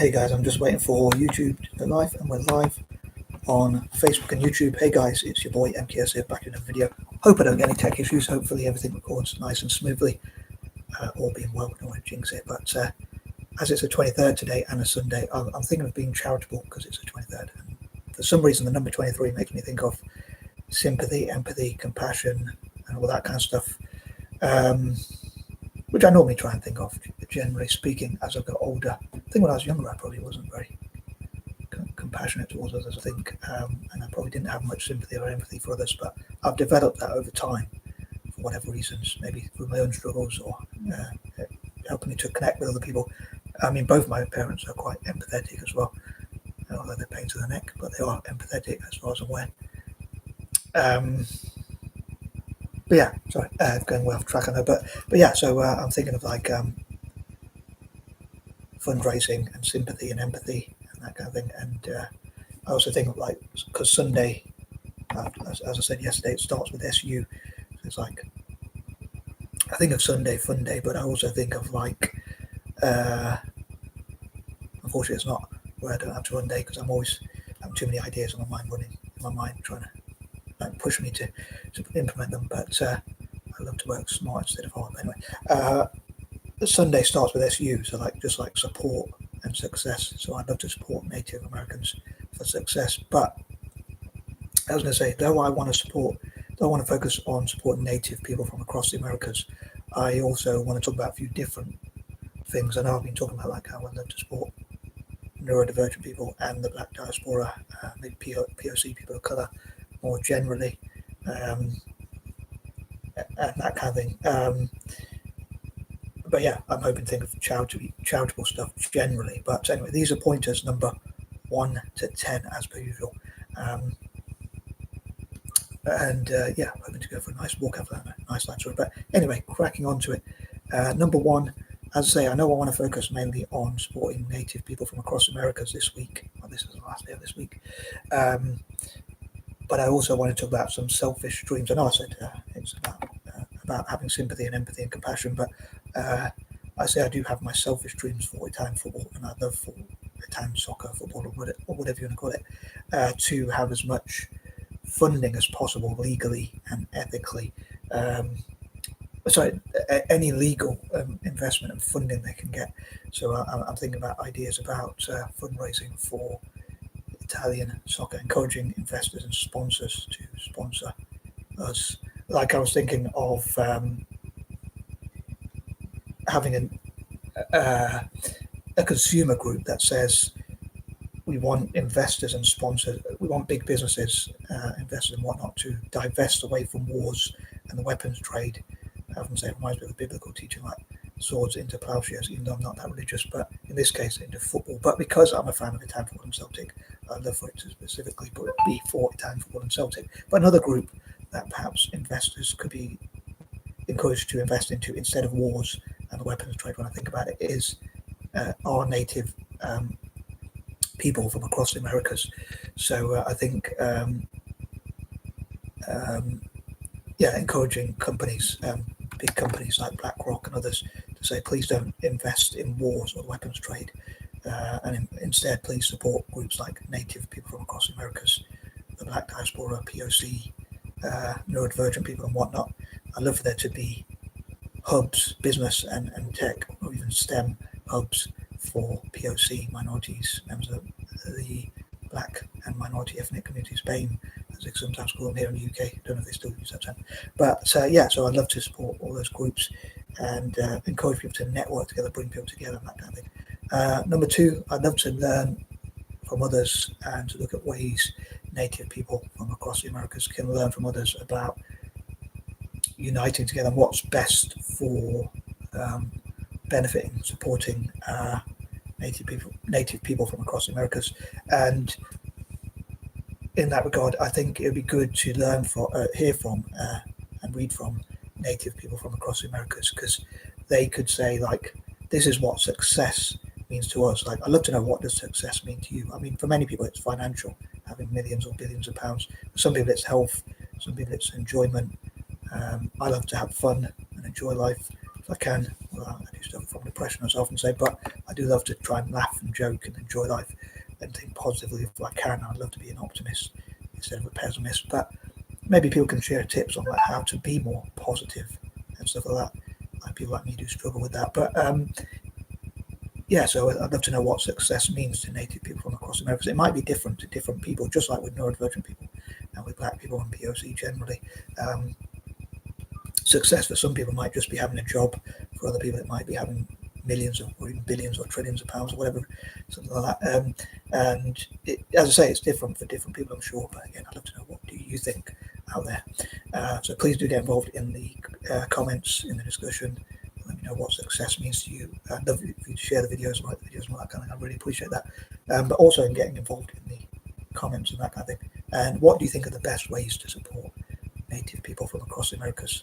Hey guys, I'm just waiting for YouTube to go live, and we're live on Facebook and YouTube. Hey guys, it's your boy M.K.S here, back in a video. Hope I don't get any tech issues. Hopefully everything records nice and smoothly. All being well, don't want to jinx it. But as it's the 23rd today and a Sunday, I'm thinking of being charitable because it's the 23rd. And for some reason, the number 23 makes me think of sympathy, empathy, compassion, and all that kind of stuff. Which I normally try and think of, generally speaking, as I got older. I think when I was younger, I probably wasn't very compassionate towards others, I think, and I probably didn't have much sympathy or empathy for others, but I've developed that over time, for whatever reasons, maybe through my own struggles or helping me to connect with other people. I mean, both my parents are quite empathetic as well, although they're pain to the neck, but they are empathetic as far as I'm aware. But yeah, sorry, going way off track on that. But yeah, so I'm thinking of like fundraising and sympathy and empathy and that kind of thing. And I also think of like, because Sunday, as I said yesterday, it starts with SU. So it's like, I think of Sunday, fun day, but I also think of like, unfortunately it's not where I don't have to run day because I'm always having too many ideas in my mind, running in my mind, trying to like push me to implement them, but I love to work smart instead of hard. Anyway, Sunday starts with SU, so like just like support and success. So I'd love to support Native Americans for success. But I was going to say, though I want to focus on supporting Native people from across the Americas, I also want to talk about a few different things. I know I've been talking about like how I'd love to support neurodivergent people and the Black diaspora, maybe POC people of color more generally, and that kind of thing. But yeah, I'm hoping to think of charitable stuff generally. But anyway, these are pointers number 1 to 10 as per usual. Yeah, I'm hoping to go for a nice walk after that. Nice line story. But anyway, cracking on to it. Number 1, as I say, I know I want to focus mainly on supporting Native people from across Americas this week. Well, this is the last day of this week. But I also want to talk about some selfish dreams. I know I said it's about having sympathy and empathy and compassion, but I say I do have my selfish dreams for Italian football, and I'd love for Italian soccer, football, or whatever you want to call it, to have as much funding as possible legally and ethically. Any legal investment and funding they can get. So I'm thinking about ideas about fundraising for Italian soccer, encouraging investors and sponsors to sponsor us. Like I was thinking of having a consumer group that says we want investors and sponsors, we want big businesses, investors and whatnot, to divest away from wars and the weapons trade. I often say it reminds me of a biblical teaching, like swords into plowshares, even though I'm not that religious, but in this case into football. But because I'm a fan of Italian football and Celtic, I'd love for it to specifically be for Italian football and Celtic. But another group that perhaps investors could be encouraged to invest into instead of wars and the weapons trade, when I think about it, is our native people from across the Americas. So I think encouraging companies, big companies like BlackRock and others, to say please don't invest in wars or the weapons trade, and instead please support groups like Native people from across the Americas, the Black diaspora, POC, neurodivergent people and whatnot. I'd love for there to be hubs, business and tech, or even STEM hubs for POC minorities, members of the Black and minority ethnic communities, BAME, as they sometimes call them here in the UK. I don't know if they still use that term. But so I'd love to support all those groups and encourage people to network together, bring people together, and that kind of thing. Number 2, I'd love to learn from others and to look at ways Native people from across the Americas can learn from others about uniting together and what's best for benefiting, supporting Native people from across the Americas. And in that regard, I think it would be good to learn from, hear from, and read from Native people from across the Americas, because they could say, like, this is what success means to us. Like, I'd love to know, what does success mean to you? I mean, for many people, it's financial, having millions or billions of pounds. For some people, it's health. Some people, it's enjoyment. I love to have fun and enjoy life if I can, Well, I do suffer from depression, as I often say, but I do love to try and laugh and joke and enjoy life and think positively if I can. I'd love to be an optimist instead of a pessimist. But maybe people can share tips on like how to be more positive and stuff like that. Like people like me do struggle with that. But yeah, so I'd love to know what success means to Native people from across America. It might be different to different people, just like with neurodivergent people and with Black people and POC generally. Success for some people might just be having a job. For other people, it might be having millions or even billions or trillions of pounds or whatever, something like that. And as I say, it's different for different people, I'm sure. But again, I'd love to know, what do you think out there? So please do get involved in the comments, in the discussion. Let me know what success means to you. I'd love if you share the videos, like the videos, and all that kind of thing. I really appreciate that. But also in getting involved in the comments and that kind of thing. And what do you think are the best ways to support Native people from across the Americas?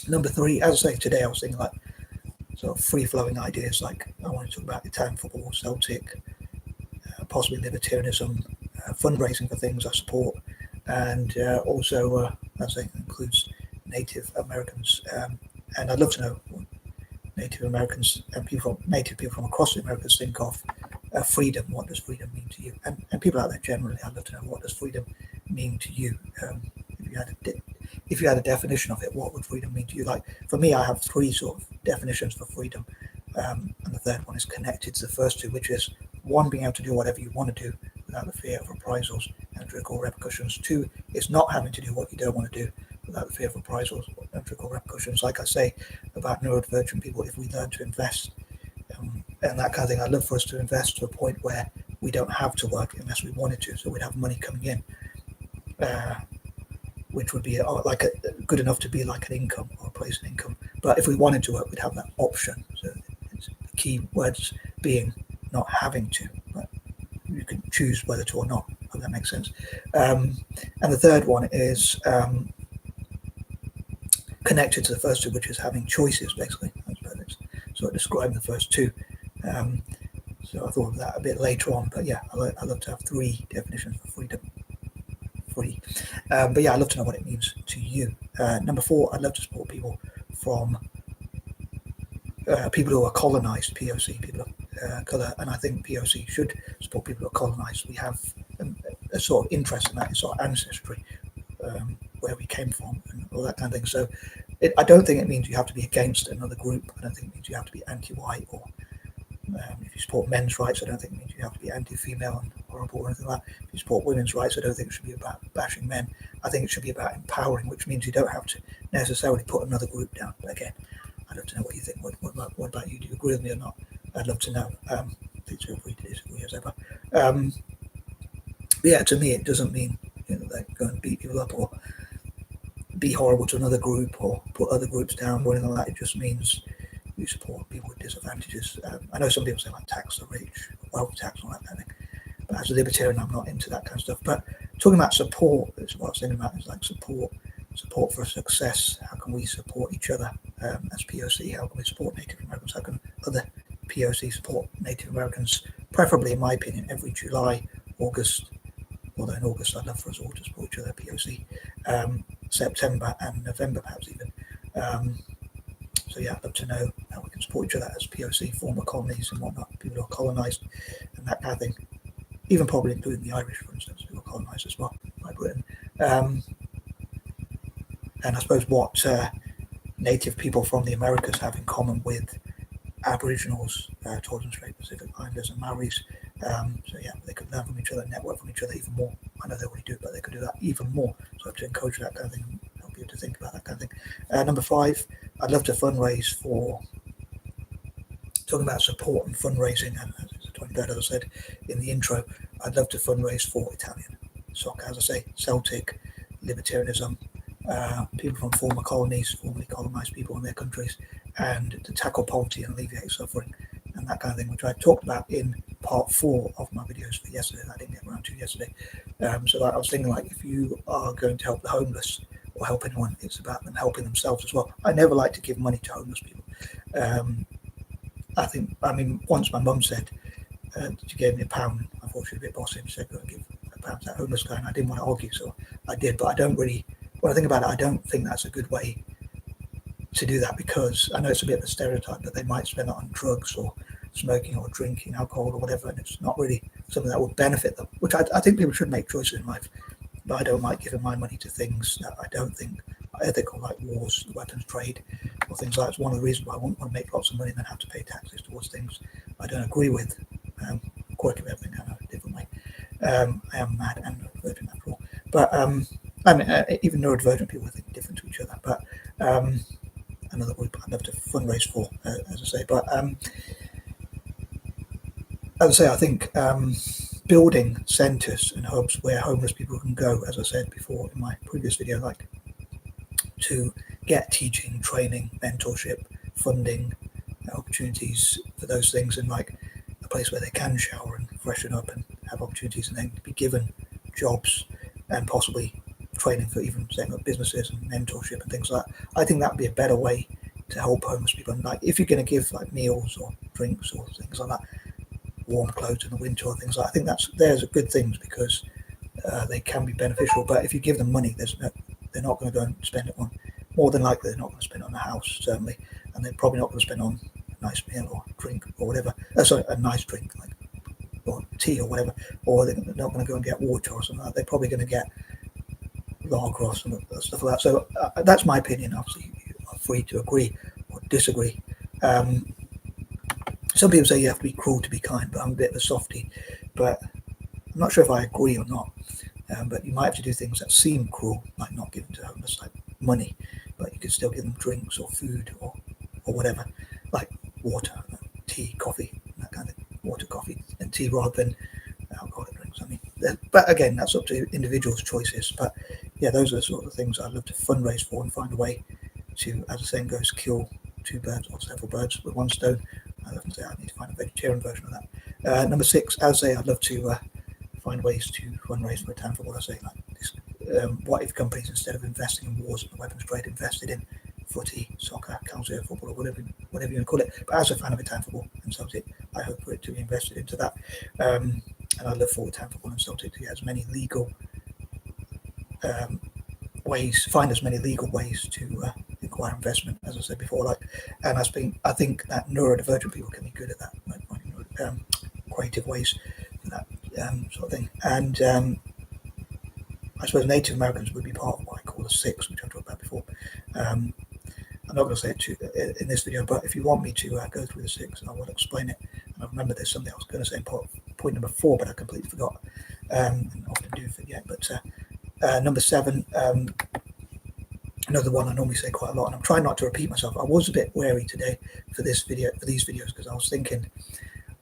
Number 3, as I say, today I was thinking like sort of free-flowing ideas, like I want to talk about Italian football, Celtic, possibly libertarianism, fundraising for things I support, and also, as I say, includes Native Americans. And I'd love to know what Native Americans and Native people from across the Americas think of freedom. What does freedom mean to you? And people out there generally, I'd love to know, what does freedom mean to you? If you had a definition of it, what would freedom mean to you? Like for me, I have 3 sort of definitions for freedom, and the third one is connected to the first 2, which is 1, being able to do whatever you want to do without the fear of reprisals and trickle repercussions. 2 is not having to do what you don't want to do without the fear of reprisals and trickle repercussions. Like I say about neurodivergent people, if we learn to invest and that kind of thing, I'd love for us to invest to a point where we don't have to work unless we wanted to, so we'd have money coming in. Which would be good enough to be like an income or a place of income. But if we wanted to work, we'd have that option. So it's the key words being not having to, but you can choose whether to or not, if that makes sense. And the third one is connected to the first 2, which is having choices, basically. That's sort of describing the first 2. So I thought of that a bit later on. But yeah, I love to have 3 definitions for freedom. But yeah, I'd love to know what it means to you. Number 4, I'd love to support people from people who are colonized, POC, people of colour, and I think POC should support people who are colonized. We have a sort of interest in that, in sort of ancestry, where we came from and all that kind of thing. So I don't think it means you have to be against another group. I don't think it means you have to be anti-white, or if you support men's rights, I don't think it means you have to be anti-female and horrible or anything like that. If you support women's rights, I don't think it should be about bashing men. I think it should be about empowering, which means you don't have to necessarily put another group down. But again, I'd love to know what you think. What about you? Do you agree with me or not? I'd love to know. Please feel free to disagree as ever. But yeah, to me, it doesn't mean like go and beat people up or be horrible to another group or put other groups down or anything like that. It just means you support people with disadvantages. I know some people say like tax the rich, wealth tax, all that kind of thing. But as a libertarian, I'm not into that kind of stuff. But talking about support, is what I was thinking about, is like support for success. How can we support each other as POC? How can we support Native Americans? How can other POC support Native Americans? Preferably, in my opinion, every July, August, although in August I'd love for us all to support each other, POC, September and November perhaps even. So yeah, I'd love to know how we can support each other as POC, former colonies and whatnot, people who are colonised and that kind of thing. Even probably including the Irish, for instance, who were colonised as well by Britain. And I suppose what Native people from the Americas have in common with Aboriginals, Torres and Strait Pacific Islanders and Maoris. So yeah, they could learn from each other, network from each other even more. I know they already do, but they could do that even more. So I have to encourage that kind of thing, help you to think about that kind of thing. Number 5, I'd love to fundraise for, talking about support and fundraising, and as the 23rd, as I said in the intro, I'd love to fundraise for Italian soccer, as I say, Celtic, libertarianism, people from former colonies, formerly colonised people in their countries, and to tackle poverty and alleviate suffering and that kind of thing, which I talked about in part 4 of my videos for yesterday. I didn't get around to yesterday. So like, I was thinking, like, if you are going to help the homeless or help anyone, it's about them helping themselves as well. I never like to give money to homeless people. I mean, once my mum said, she gave me £1. I thought she was a bit bossy and said, go and give £1 to that homeless guy, and I didn't want to argue, so I did. But I don't really, when I think about it, I don't think that's a good way to do that, because I know it's a bit of a stereotype, but they might spend it on drugs or smoking or drinking alcohol or whatever, and it's not really something that would benefit them, which I think people should make choices in life. But I don't like giving my money to things that I don't think are ethical, like wars, the weapons trade, or things like that. It's one of the reasons why I wouldn't want to make lots of money and then have to pay taxes towards things I don't agree with. Quirky way of thinking, I know, a different way. I am mad and neurodivergent after all. But I mean, even neurodivergent people think different to each other. But another group I'd love to fundraise for, as I say. But as I say, I think building centres and hubs where homeless people can go, as I said before in my previous video, like to get teaching, training, mentorship, funding, opportunities for those things, and like a place where they can shower and freshen up and have opportunities, and then be given jobs and possibly training for even setting up businesses and mentorship and things like that. I think that would be a better way to help homeless people. And like if you're going to give like meals or drinks or things like that, warm clothes in the winter or things like that, I think there's a good things, because they can be beneficial. But if you give them money, they're not going to go and spend it on, more than likely they're not going to spend it on a house, certainly, and they're probably not going to spend on a nice meal or drink or whatever. Sorry, a nice drink, like, or tea or whatever, or they're not going to go and get water or something like that. They're probably going to get lager or some stuff like that. So that's my opinion. Obviously, you are free to agree or disagree. Some people say you have to be cruel to be kind, but I'm a bit of a softie. But I'm not sure if I agree or not. But you might have to do things that seem cruel, like not giving to homeless, like money, but you could still give them drinks or food or whatever, like water, tea, coffee, that kind of water, coffee, and tea rather than alcoholic drinks. I mean, but again, that's up to individuals' choices. But yeah, those are the sort of things I'd love to fundraise for and find a way to, as the saying goes, kill two birds or several birds with one stone. I often say I need to find a vegetarian version of that. Number 6, as I say, I'd love to find ways to fundraise for a town for what I say, like this. What if companies, instead of investing in wars and the weapons trade, invested in footy, soccer, council football, or whatever you want to call it. But as a fan of Italian football and Celtic, I hope for it to be invested into that. And I look forward to Italian football and Celtic to get as many legal ways, find as many legal ways to acquire investment, as I said before. Like, and I think that neurodivergent people can be good at that, like finding creative ways for that sort of thing. And I suppose Native Americans would be part of what I call the 6, which I've talked about before. I'm not going to say it in this video, but if you want me to go through the 6, I will explain it. And I remember there's something I was going to say in point number 4, but I completely forgot. And often do forget. But number 7, another one I normally say quite a lot, and I'm trying not to repeat myself. I was a bit wary today for these videos, because I was thinking,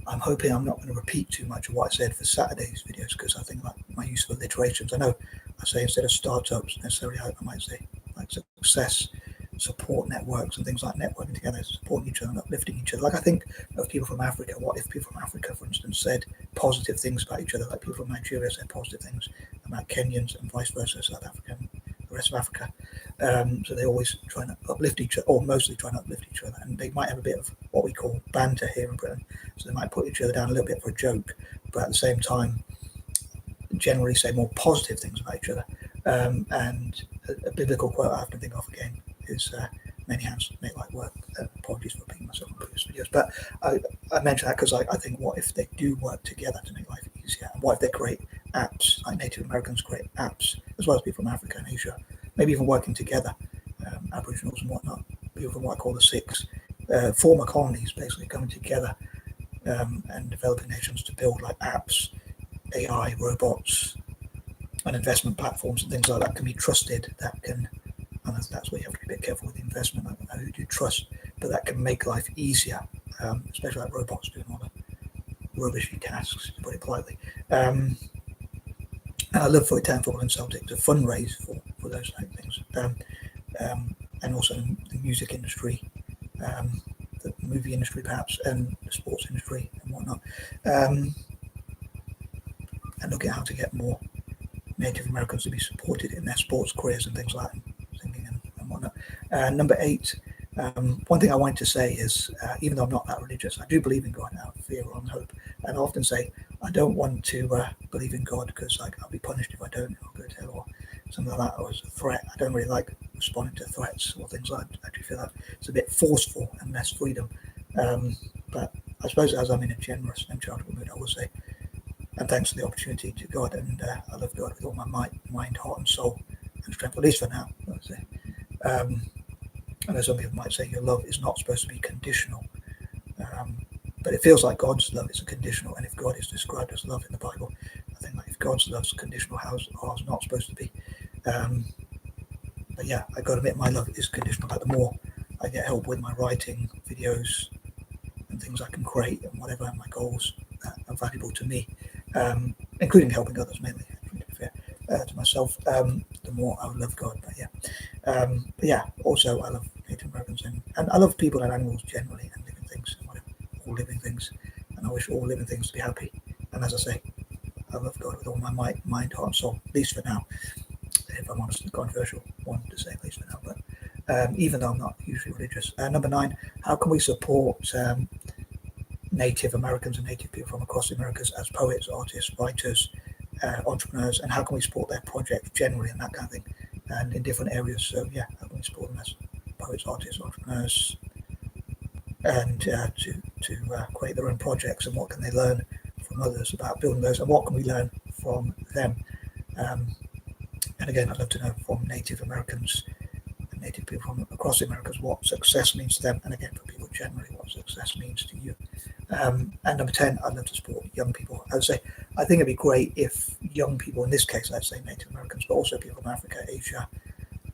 I'm hoping I'm not going to repeat too much of what I said for Saturday's videos, because I think like my use of alliterations, I know I say instead of startups necessarily, I might say like success, support networks and things like networking together, supporting each other and uplifting each other. Like I think of people from Africa. What if people from Africa, for instance, said positive things about each other, like people from Nigeria said positive things about Kenyans and vice versa, South Africa and the rest of Africa. So they always try to uplift each other, or mostly try to uplift each other, and they might have a bit of what we call banter here in Britain. So they might put each other down a little bit for a joke, but at the same time generally say more positive things about each other. And a biblical quote I often think of again is many hands make light work. Apologies for repeating myself in previous videos, but I mention that because I think, what if they do work together to make life easier? And what if they create apps, like Native Americans create apps, as well as people from Africa and Asia, maybe even working together, Aboriginals and whatnot, people from what I call the 6 former colonies, basically coming together and developing nations to build like apps, AI, robots, and investment platforms and things like that can be trusted, that can, and that's where you have to be a bit careful with the investment, like who do you trust, but that can make life easier, especially like robots doing all the rubbishy tasks, to put it politely. And I love for Italian football and Celtic to fundraise for those type of things, and also the music industry, the movie industry perhaps, and the sports industry and whatnot, and look at how to get more Native Americans to be supported in their sports careers and things like that, singing and whatnot. Number 8, one thing I wanted to say is, even though I'm not that religious, I do believe in God out of fear or hope. And I often say, I don't want to believe in God because I'll be punished if I don't, I'll go to hell, or something like that, or as a threat. I don't really like responding to threats or things like that. I actually feel that it's a bit forceful and less freedom. But I suppose as I'm in a generous and charitable mood, I will say, and thanks for the opportunity to God, and I love God with all my might, mind, heart, and soul, and strength, at least for now, I would say. I know some people might say your love is not supposed to be conditional, but it feels like God's love is a conditional, and if God is described as love in the Bible, I think like if God's love is conditional, how's ours not supposed to be? But yeah, I got to admit my love is conditional. Like the more I get help with my writing, videos, and things I can create, and whatever my goals are valuable to me, including helping others mainly, to be fair, to myself, the more I love God. But yeah, also I love Native Americans, and I love people and animals generally, and living things, and whatever, all living things, and I wish all living things to be happy. And as I say, I love God with all my might, mind, heart, and soul, at least for now. If I'm honest, a controversial one to say, at least for now, but even though I'm not usually religious. Number 9, how can we support Native Americans and Native people from across the Americas as poets, artists, writers, entrepreneurs, and how can we support their projects generally and that kind of thing, and in different areas? So yeah, how can we support them as poets, artists, entrepreneurs, and to create their own projects, and what can they learn from others about building those, and what can we learn from them? And again, I'd love to know from Native Americans and Native people from across the Americas what success means to them, and again for people generally what success means to you. And number 10, I'd love to support young people. I would say I think it'd be great if young people, in this case, let's say Native Americans, but also people from Africa, Asia,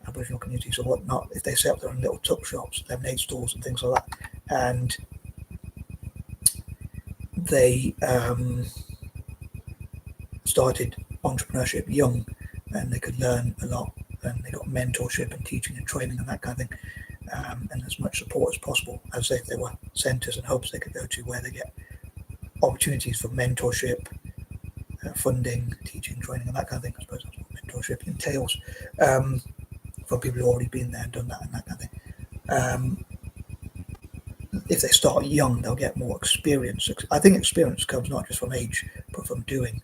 Aboriginal communities or whatnot, if they set up their own little tuck shops, lemonade stores, and things like that, and they started entrepreneurship young, and they could learn a lot, and they got mentorship and teaching and training and that kind of thing, and as much support as possible. As if there were centres and hubs they could go to where they get opportunities for mentorship, funding, teaching, training, and that kind of thing. I suppose that's what mentorship entails, for people who've already been there and done that and that kind of thing. If they start young, they'll get more experience. I think experience comes not just from age, but from doing.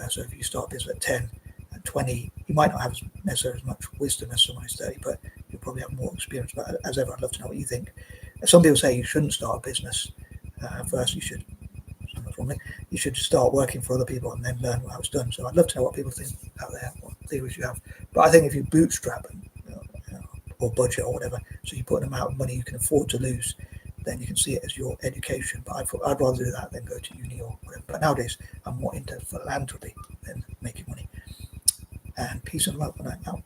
So if you start this at 10, at 20, you might not have necessarily as much wisdom as someone who's 30, but you'll probably have more experience. But as ever, I'd love to know what you think. Some people say you shouldn't start a business first. You should, you should start working for other people and then learn how it's done. So I'd love to know what people think out there, what theories you have. But I think if you bootstrap and or budget or whatever, so you put an amount of money you can afford to lose, then you can see it as your education. But I'd rather do that than go to uni or whatever. But nowadays, I'm more into philanthropy than making money. And peace and love, and I'm out.